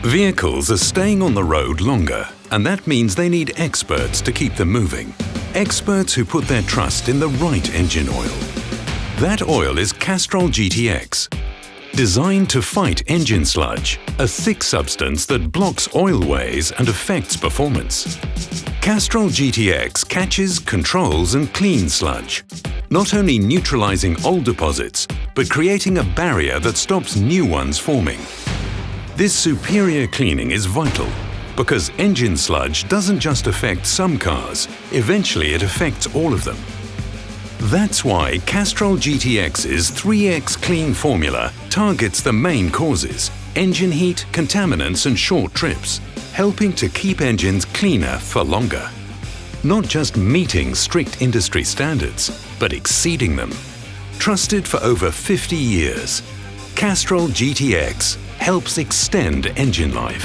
Vehicles are staying on the road longer, and that means they need experts to keep them moving. Experts who put their trust in the right engine oil. That oil is Castrol GTX. Designed to fight engine sludge, a thick substance that blocks oilways and affects performance. Castrol GTX catches, controls and cleans sludge, not only neutralizing old deposits, but creating a barrier that stops new ones forming. This superior cleaning is vital because engine sludge doesn't just affect some cars, eventually it affects all of them. That's why Castrol GTX's 3X Clean formula targets the main causes: engine heat, contaminants and short trips, helping to keep engines cleaner for longer. Not just meeting strict industry standards, but exceeding them. Trusted for over 50 years, Castrol GTX helps extend engine life.